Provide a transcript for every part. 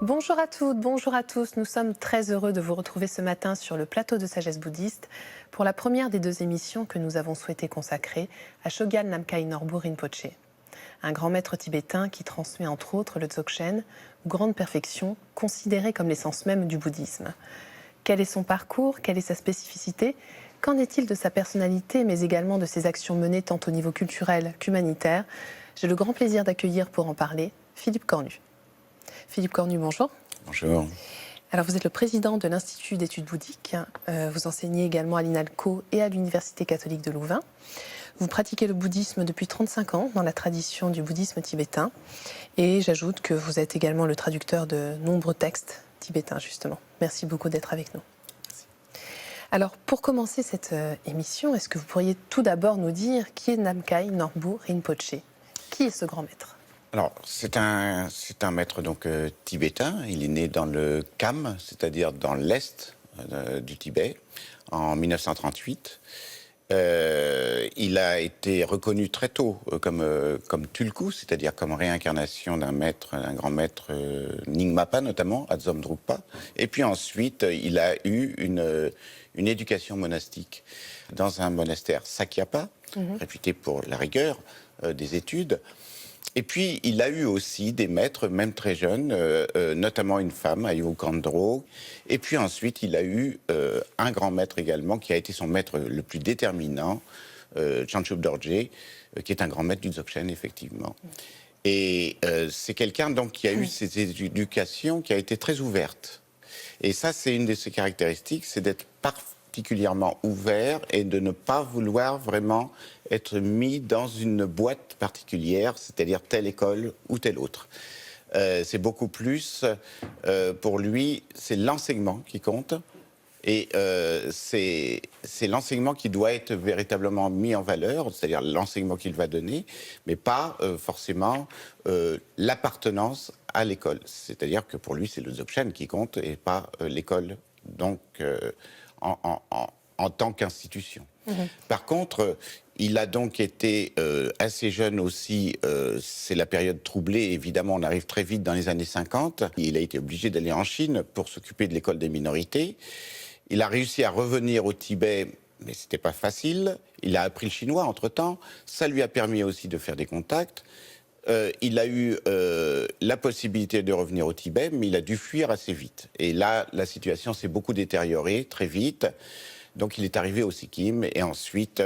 Bonjour à toutes, bonjour à tous. Nous sommes très heureux de vous retrouver ce matin sur le plateau de Sagesse Bouddhiste pour la première des deux émissions que nous avons souhaité consacrer à Chogyal Namkhai Norbu Rinpoche, un grand maître tibétain qui transmet entre autres le Dzogchen, grande perfection, considérée comme l'essence même du bouddhisme. Quel est son parcours? Quelle est sa spécificité? Qu'en est-il de sa personnalité, mais également de ses actions menées tant au niveau culturel qu'humanitaire? J'ai le grand plaisir d'accueillir pour en parler Philippe Cornu. Philippe Cornu, bonjour. Bonjour. Alors, vous êtes le président de l'Institut d'études bouddhiques. Vous enseignez également à l'INALCO et à l'Université catholique de Louvain. Vous pratiquez le bouddhisme depuis 35 ans dans la tradition du bouddhisme tibétain. Et j'ajoute que vous êtes également le traducteur de nombreux textes tibétains, justement. Merci beaucoup d'être avec nous. Merci. Alors, pour commencer cette émission, est-ce que vous pourriez tout d'abord nous dire qui est Namkhai Norbu Rinpoche? Qui est ce grand maître? Alors, c'est un maître donc tibétain. Il est né dans le Kham, c'est-à-dire dans l'est du Tibet, en 1938. Il a été reconnu très tôt comme Tulku, c'est-à-dire comme réincarnation d'un grand maître Nyingmapa notamment, Adzom Drukpa. Et puis ensuite, il a eu une éducation monastique dans un monastère Sakyapa, réputé pour la rigueur des études. Et puis, il a eu aussi des maîtres, même très jeunes, notamment une femme, Ayo Kandro. Et puis ensuite, il a eu un grand maître également, qui a été son maître le plus déterminant, Chanchup Dorje, qui est un grand maître du Dzogchen, effectivement. Et c'est quelqu'un donc qui a eu cette éducation qui a été très ouverte. Et ça, c'est une de ses caractéristiques, c'est d'être particulièrement ouvert et de ne pas vouloir vraiment être mis dans une boîte particulière, c'est-à-dire telle école ou telle autre. C'est beaucoup plus, pour lui, c'est l'enseignement qui compte et c'est l'enseignement qui doit être véritablement mis en valeur, c'est-à-dire l'enseignement qu'il va donner, mais pas forcément l'appartenance à l'école. C'est-à-dire que pour lui, c'est le Dzogchen qui compte et pas l'école. Donc, en tant qu'institution. Par contre, il a donc été assez jeune aussi, c'est la période troublée, évidemment, on arrive très vite dans les années 50. Il a été obligé d'aller en Chine pour s'occuper de l'école des minorités. Il a réussi à revenir au Tibet, mais c'était pas facile. Il a appris le chinois entre-temps. Ça lui a permis aussi de faire des contacts. Il a eu la possibilité de revenir au Tibet, mais il a dû fuir assez vite. Et là, la situation s'est beaucoup détériorée, très vite. Donc il est arrivé au Sikkim, et ensuite,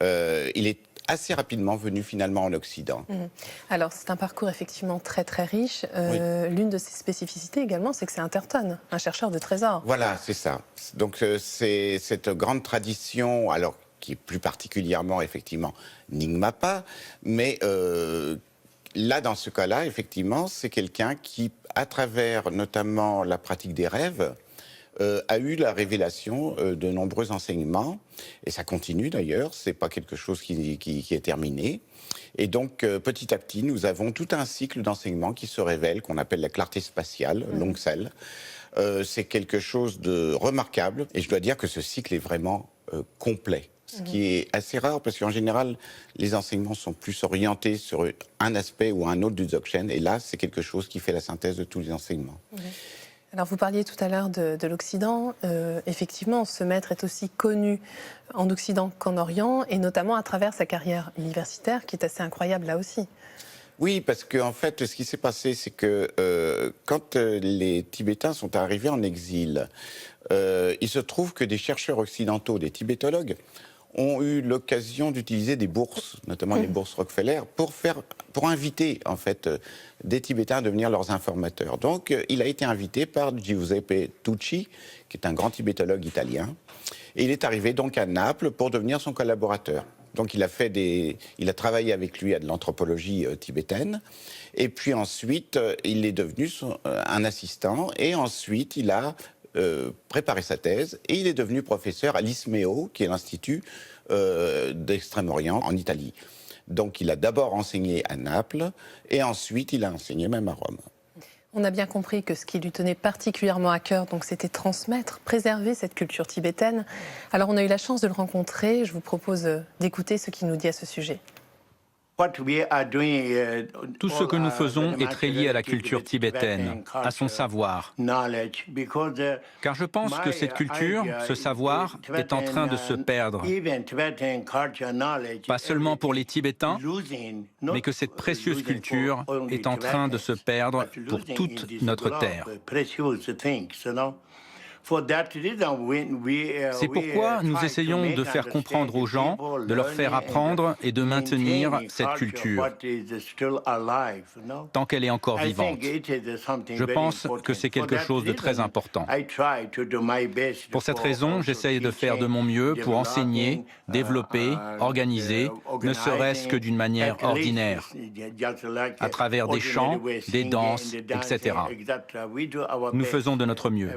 il est assez rapidement venu finalement en Occident. Alors, c'est un parcours effectivement très très riche. Oui. L'une de ses spécificités également, c'est que c'est Interton, un chercheur de trésors. Voilà, c'est ça. Donc c'est cette grande tradition, alors qui est plus particulièrement effectivement Nyingmapa, mais là, dans ce cas-là, effectivement, c'est quelqu'un qui, à travers notamment la pratique des rêves, a eu la révélation de nombreux enseignements, et ça continue d'ailleurs, c'est pas quelque chose qui est terminé. Et donc, petit à petit, nous avons tout un cycle d'enseignements qui se révèle, qu'on appelle la clarté spatiale, Longcel. C'est quelque chose de remarquable, et je dois dire que ce cycle est vraiment complet. Ce qui est assez rare, parce qu'en général, les enseignements sont plus orientés sur un aspect ou un autre du Dzogchen, et là, c'est quelque chose qui fait la synthèse de tous les enseignements. Alors, vous parliez tout à l'heure de l'Occident. Effectivement, ce maître est aussi connu en Occident qu'en Orient, et notamment à travers sa carrière universitaire, qui est assez incroyable là aussi. Oui, parce qu'en fait, ce qui s'est passé, c'est que quand les Tibétains sont arrivés en exil, il se trouve que des chercheurs occidentaux, des tibétologues, ont eu l'occasion d'utiliser des bourses, notamment les bourses Rockefeller, pour inviter en fait des Tibétains à devenir leurs informateurs. Donc, il a été invité par Giuseppe Tucci, qui est un grand tibétologue italien, et il est arrivé donc à Naples pour devenir son collaborateur. Donc, il a travaillé avec lui à de l'anthropologie tibétaine, et puis ensuite, il est devenu un assistant, et ensuite, il a préparé sa thèse, et il est devenu professeur à l'ISMEO, qui est l'Institut d'Extrême-Orient en Italie. Donc il a d'abord enseigné à Naples, et ensuite il a enseigné même à Rome. On a bien compris que ce qui lui tenait particulièrement à cœur, donc, c'était transmettre, préserver cette culture tibétaine. Alors on a eu la chance de le rencontrer, je vous propose d'écouter ce qu'il nous dit à ce sujet. Tout ce que nous faisons est très lié à la culture tibétaine, à son savoir. Car je pense que cette culture, ce savoir, est en train de se perdre. Pas seulement pour les Tibétains, mais que cette précieuse culture est en train de se perdre pour toute notre terre. C'est pourquoi nous essayons de faire comprendre aux gens, de leur faire apprendre et de maintenir cette culture tant qu'elle est encore vivante. Je pense que c'est quelque chose de très important. Pour cette raison, j'essaye de faire de mon mieux pour enseigner, développer, organiser, ne serait-ce que d'une manière ordinaire, à travers des chants, des danses, etc. Nous faisons de notre mieux.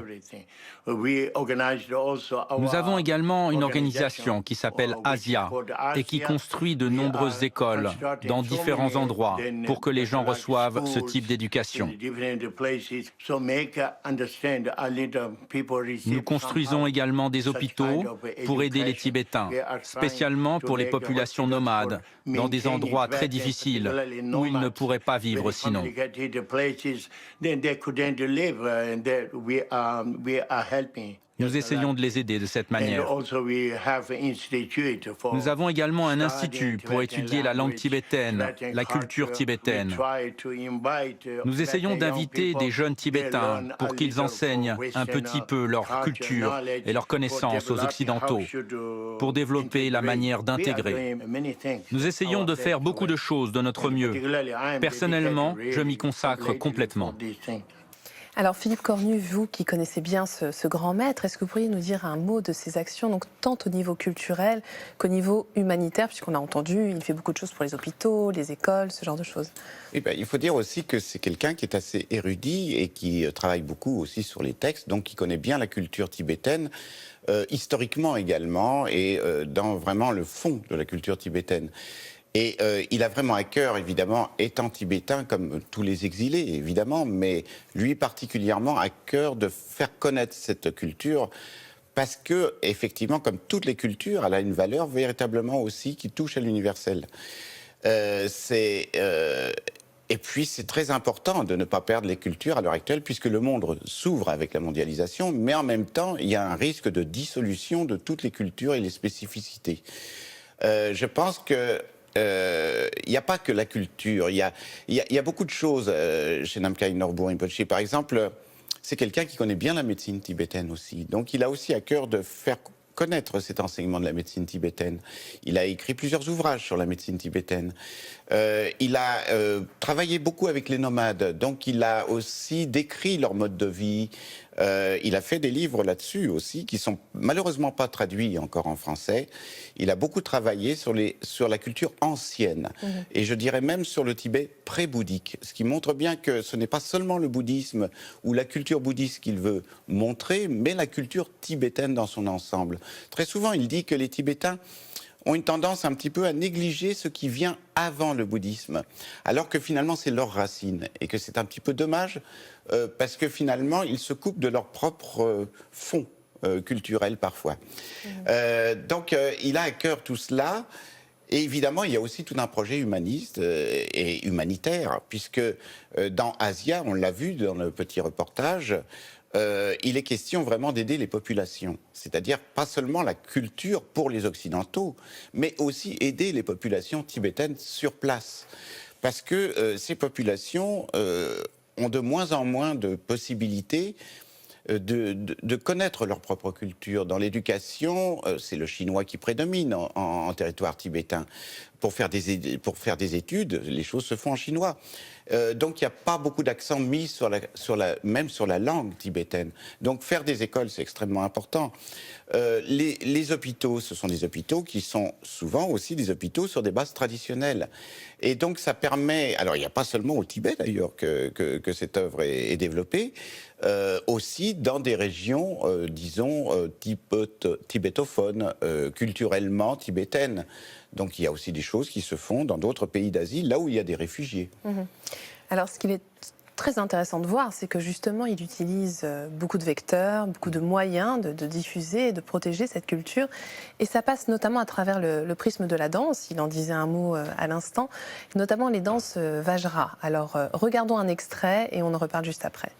Nous avons également une organisation qui s'appelle ASIA et qui construit de nombreuses écoles dans différents endroits pour que les gens reçoivent ce type d'éducation. Nous construisons également des hôpitaux pour aider les Tibétains, spécialement pour les populations nomades, dans des endroits très difficiles où ils ne pourraient pas vivre sinon. Nous essayons de les aider de cette manière. Nous avons également un institut pour étudier la langue tibétaine, la culture tibétaine. Nous essayons d'inviter des jeunes Tibétains pour qu'ils enseignent un petit peu leur culture et leurs connaissances aux Occidentaux, pour développer la manière d'intégrer. Nous essayons de faire beaucoup de choses de notre mieux. Personnellement, je m'y consacre complètement. Alors Philippe Cornu, vous qui connaissez bien ce grand maître, est-ce que vous pourriez nous dire un mot de ses actions, donc tant au niveau culturel qu'au niveau humanitaire, puisqu'on a entendu, il fait beaucoup de choses pour les hôpitaux, les écoles, ce genre de choses. Eh ben, il faut dire aussi que c'est quelqu'un qui est assez érudit et qui travaille beaucoup aussi sur les textes, donc qui connaît bien la culture tibétaine, historiquement également, et dans vraiment le fond de la culture tibétaine. Et il a vraiment à cœur, évidemment, étant tibétain, comme tous les exilés, évidemment, mais lui particulièrement à cœur de faire connaître cette culture, parce que, effectivement, comme toutes les cultures, elle a une valeur véritablement aussi qui touche à l'universel. Et puis, c'est très important de ne pas perdre les cultures à l'heure actuelle, puisque le monde s'ouvre avec la mondialisation, mais en même temps, il y a un risque de dissolution de toutes les cultures et les spécificités. Je pense que il n'y a pas que la culture, il y a beaucoup de choses chez Namkhai Norbu Rinpoche. Par exemple, c'est quelqu'un qui connaît bien la médecine tibétaine aussi. Donc il a aussi à cœur de faire connaître cet enseignement de la médecine tibétaine. Il a écrit plusieurs ouvrages sur la médecine tibétaine. Il a travaillé beaucoup avec les nomades, donc il a aussi décrit leur mode de vie. Il a fait des livres là-dessus aussi, qui sont malheureusement pas traduits encore en français. Il a beaucoup travaillé sur la culture ancienne, et je dirais même sur le Tibet pré-bouddhique, ce qui montre bien que ce n'est pas seulement le bouddhisme ou la culture bouddhiste qu'il veut montrer, mais la culture tibétaine dans son ensemble. Très souvent, il dit que les Tibétains ont une tendance un petit peu à négliger ce qui vient avant le bouddhisme, alors que finalement c'est leur racine, et que c'est un petit peu dommage, parce que finalement ils se coupent de leur propre fond culturel parfois. Donc il a à cœur tout cela, et évidemment il y a aussi tout un projet humaniste et humanitaire, puisque dans Asia, on l'a vu dans le petit reportage, il est question vraiment d'aider les populations, c'est-à-dire pas seulement la culture pour les Occidentaux, mais aussi aider les populations tibétaines sur place. Parce que ces populations ont de moins en moins de possibilités de connaître leur propre culture. Dans l'éducation, c'est le chinois qui prédomine en territoire tibétain. Pour faire des études, les choses se font en chinois. Donc il n'y a pas beaucoup d'accent mis même sur la langue tibétaine. Donc faire des écoles, c'est extrêmement important. Les hôpitaux, ce sont des hôpitaux qui sont souvent aussi des hôpitaux sur des bases traditionnelles. Et donc ça permet, alors il n'y a pas seulement au Tibet d'ailleurs que cette œuvre est développée, aussi dans des régions, disons, tibétophones, culturellement tibétaines. Donc il y a aussi des choses qui se font dans d'autres pays d'Asie, là où il y a des réfugiés. Alors ce qu'il est très intéressant de voir, c'est que justement, il utilise beaucoup de vecteurs, beaucoup de moyens de diffuser et de protéger cette culture. Et ça passe notamment à travers le prisme de la danse. Il en disait un mot à l'instant, notamment les danses Vajra. Alors, regardons un extrait et on en reparle juste après.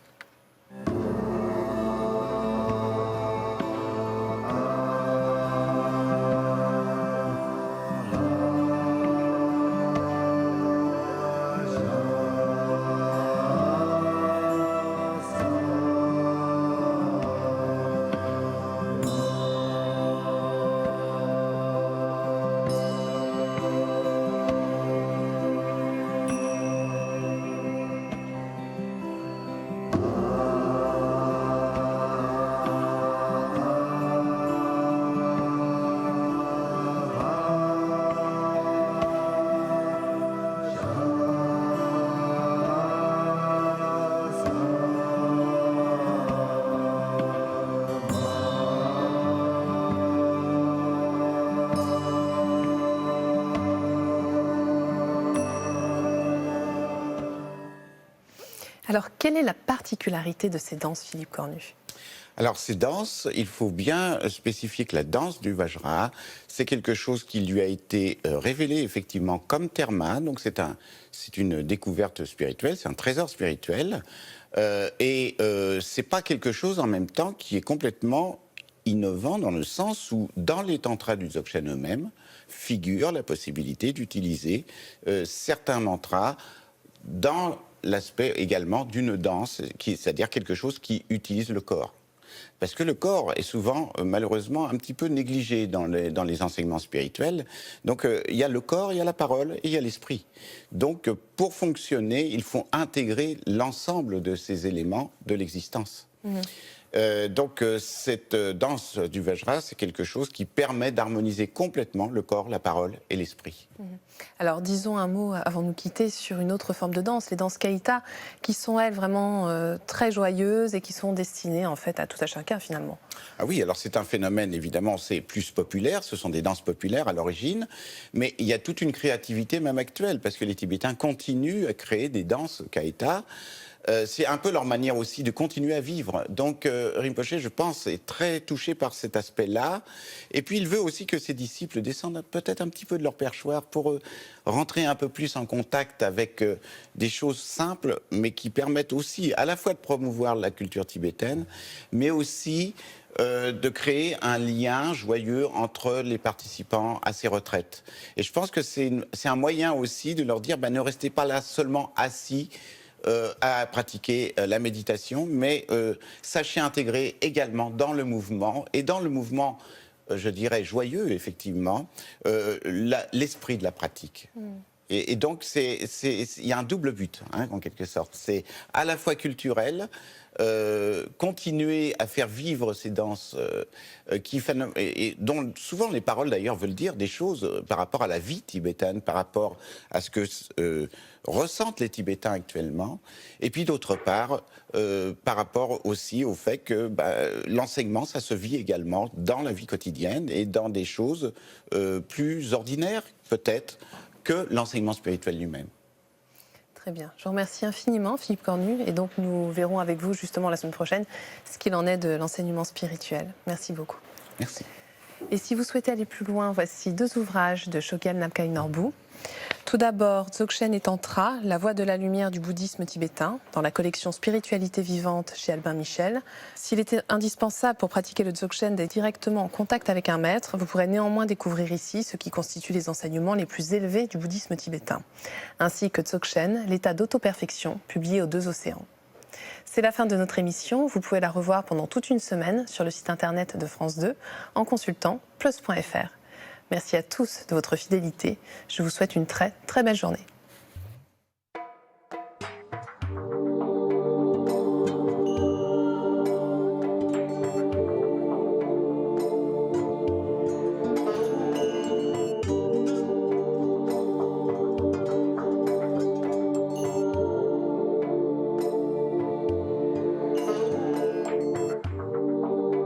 Alors, quelle est la particularité de ces danses, Philippe Cornu ? Alors ces danses, il faut bien spécifier que la danse du Vajra, c'est quelque chose qui lui a été révélé effectivement comme terma, donc c'est une découverte spirituelle, c'est un trésor spirituel, et c'est pas quelque chose en même temps qui est complètement innovant dans le sens où dans les tantras du Dzogchen eux-mêmes figure la possibilité d'utiliser certains mantras dans l'aspect également d'une danse, c'est-à-dire quelque chose qui utilise le corps. Parce que le corps est souvent, malheureusement, un petit peu négligé dans les enseignements spirituels. Donc, il y a le corps, il y a la parole et il y a l'esprit. Donc, pour fonctionner, il faut intégrer l'ensemble de ces éléments de l'existence. Donc, cette danse du Vajra, c'est quelque chose qui permet d'harmoniser complètement le corps, la parole et l'esprit. Alors, disons un mot, avant de nous quitter, sur une autre forme de danse, les danses Kaïta, qui sont, elles, vraiment très joyeuses et qui sont destinées, en fait, à tout à chacun, finalement. Ah oui, alors c'est un phénomène, évidemment, c'est plus populaire, ce sont des danses populaires à l'origine, mais il y a toute une créativité même actuelle, parce que les Tibétains continuent à créer des danses Kaïta. C'est un peu leur manière aussi de continuer à vivre. Donc Rinpoché, je pense, est très touché par cet aspect-là. Et puis il veut aussi que ses disciples descendent peut-être un petit peu de leur perchoir pour rentrer un peu plus en contact avec des choses simples, mais qui permettent aussi à la fois de promouvoir la culture tibétaine, mais aussi de créer un lien joyeux entre les participants à ces retraites. Et je pense que c'est un moyen aussi de leur dire, ne restez pas là seulement assis, à pratiquer la méditation, mais sachez intégrer également dans le mouvement, et dans le mouvement, je dirais, joyeux, effectivement, l'esprit de la pratique. Et donc, il y a un double but, en quelque sorte. C'est à la fois culturel, continuer à faire vivre ces danses dont souvent les paroles d'ailleurs veulent dire des choses par rapport à la vie tibétaine, par rapport à ce que ressentent les Tibétains actuellement, et puis d'autre part par rapport aussi au fait que l'enseignement, ça se vit également dans la vie quotidienne et dans des choses plus ordinaires peut-être que l'enseignement spirituel lui-même. Très bien. Je vous remercie infiniment, Philippe Cornu. Et donc, nous verrons avec vous, justement, la semaine prochaine, ce qu'il en est de l'enseignement spirituel. Merci beaucoup. Merci. Et si vous souhaitez aller plus loin, voici 2 ouvrages de Chogyal Namkhai Norbu. Tout d'abord, Dzogchen et Tantra, la voie de la lumière du bouddhisme tibétain, dans la collection Spiritualité vivante chez Albin Michel. S'il était indispensable pour pratiquer le Dzogchen d'être directement en contact avec un maître, vous pourrez néanmoins découvrir ici ce qui constitue les enseignements les plus élevés du bouddhisme tibétain, ainsi que Dzogchen, l'état d'auto-perfection, publié aux 2 océans. C'est la fin de notre émission. Vous pouvez la revoir pendant toute une semaine sur le site internet de France 2 en consultant plus.fr. Merci à tous de votre fidélité. Je vous souhaite une très, très belle journée.